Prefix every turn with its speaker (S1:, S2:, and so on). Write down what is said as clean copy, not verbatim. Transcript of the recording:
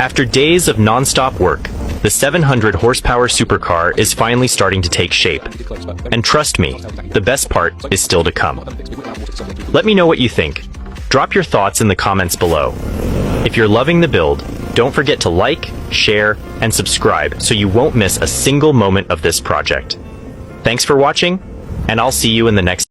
S1: After days of non-stop work, the 700 horsepower supercar is finally starting to take shape. And trust me, the best part is still to come. Let me know what you think. Drop your thoughts in the comments below. If you're loving the build, don't forget to like, share, and subscribe so you won't miss a single moment of this project. Thanks for watching, and I'll see you in the next